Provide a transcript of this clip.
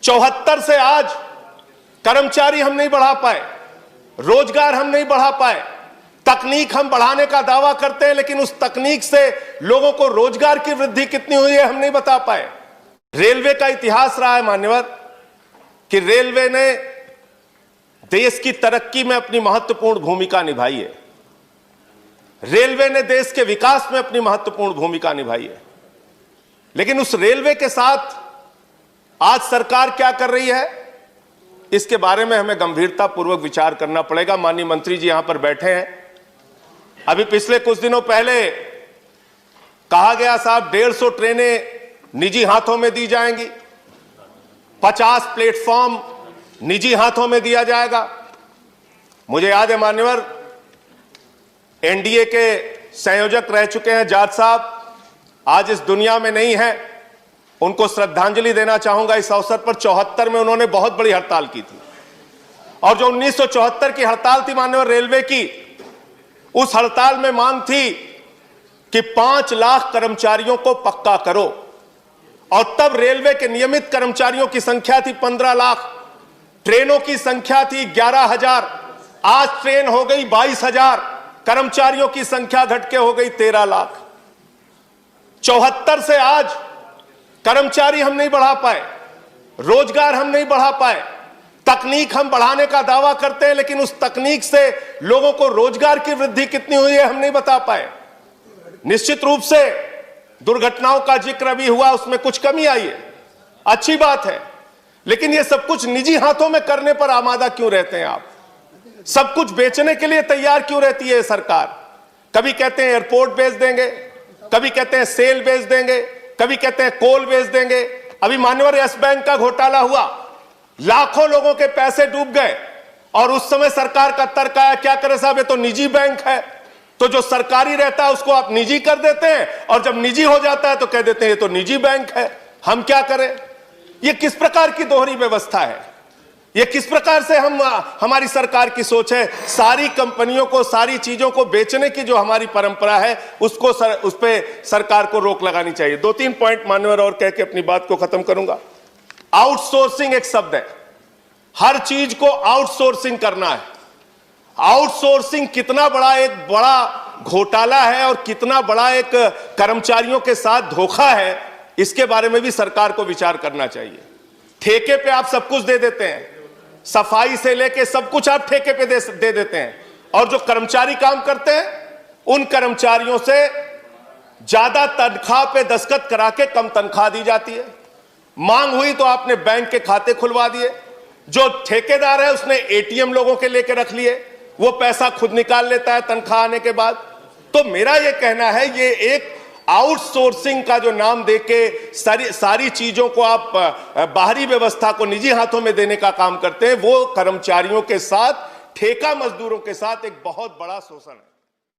74 से आज कर्मचारी हम नहीं बढ़ा पाए, रोजगार हम नहीं बढ़ा पाए। तकनीक हम बढ़ाने का दावा करते हैं, लेकिन उस तकनीक से लोगों को रोजगार की वृद्धि कितनी हुई है हम नहीं बता पाए। रेलवे का इतिहास रहा है मान्यवर कि रेलवे ने देश की तरक्की में अपनी महत्वपूर्ण भूमिका निभाई है, रेलवे ने देश के विकास में अपनी महत्वपूर्ण भूमिका निभाई है। लेकिन उस रेलवे के साथ आज सरकार क्या कर रही है, इसके बारे में हमें गंभीरतापूर्वक विचार करना पड़ेगा। माननीय मंत्री जी यहां पर बैठे हैं। अभी पिछले कुछ दिनों पहले कहा गया साहब 150 ट्रेनें निजी हाथों में दी जाएंगी, 50 प्लेटफॉर्म निजी हाथों में दिया जाएगा। मुझे याद है मान्यवर, एनडीए के संयोजक रह चुके हैं जाट साहब, आज इस दुनिया में नहीं है, उनको श्रद्धांजलि देना चाहूंगा इस अवसर पर। 74 में उन्होंने बहुत बड़ी हड़ताल की थी, और जो 1974 की हड़ताल थी मान्यवर रेलवे की, उस हड़ताल में मांग थी कि 5 लाख कर्मचारियों को पक्का करो, और तब रेलवे के नियमित कर्मचारियों की संख्या थी 15 लाख, ट्रेनों की संख्या थी 11,000, आज ट्रेन हो गई 22,000, कर्मचारियों की संख्या घट के हो गई 13 लाख। 74 से आज कर्मचारी हम नहीं बढ़ा पाए, रोजगार हम नहीं बढ़ा पाए। तकनीक हम बढ़ाने का दावा करते हैं, लेकिन उस तकनीक से लोगों को रोजगार की वृद्धि कितनी हुई है हम नहीं बता पाए। निश्चित रूप से दुर्घटनाओं का जिक्र अभी हुआ, उसमें कुछ कमी आई है, अच्छी बात है, लेकिन ये सब कुछ निजी हाथों में करने पर आमादा क्यों रहते हैं आप? सब कुछ बेचने के लिए तैयार क्यों रहती है सरकार? कभी कहते हैं एयरपोर्ट बेच देंगे, कभी कहते हैं सेल बेच देंगे, कभी कहते हैं कोल बेच देंगे। अभी मान्यवर यस बैंक का घोटाला हुआ, लाखों लोगों के पैसे डूब गए, और उस समय सरकार का तर्क आया क्या करे साहब, ये तो निजी बैंक है, तो जो सरकारी रहता है उसको आप निजी कर देते हैं, और जब निजी हो जाता है तो कह देते हैं ये तो निजी बैंक है, हम क्या करें? ये किस प्रकार की दोहरी व्यवस्था है? ये किस प्रकार से हमारी सरकार की सोच है? सारी कंपनियों को, सारी चीजों को बेचने की जो हमारी परंपरा है, उसको उस पे सरकार को रोक लगानी चाहिए। 2-3 पॉइंट मान्यवर और कह के अपनी बात को खत्म करूंगा। आउटसोर्सिंग एक शब्द है, हर चीज को आउटसोर्सिंग करना है। आउटसोर्सिंग कितना बड़ा घोटाला है और कितना बड़ा एक कर्मचारियों के साथ धोखा है, इसके बारे में भी सरकार को विचार करना चाहिए। ठेके पे आप सब कुछ दे देते हैं, सफाई से लेके सब कुछ आप ठेके पे दे देते हैं, और जो कर्मचारी काम करते हैं उन कर्मचारियों से ज्यादा तनख्वाह पे दस्तखत करा के कम तनख्वाह दी जाती है। मांग हुई तो आपने बैंक के खाते खुलवा दिए, जो ठेकेदार है उसने एटीएम लोगों के लेके रख लिए, वो पैसा खुद निकाल लेता है तनख्वाह आने के बाद। तो मेरा ये कहना है, ये एक आउटसोर्सिंग का जो नाम देके सारी चीजों को आप बाहरी व्यवस्था को निजी हाथों में देने का काम करते हैं, वो कर्मचारियों के साथ, ठेका मजदूरों के साथ एक बहुत बड़ा शोषण है।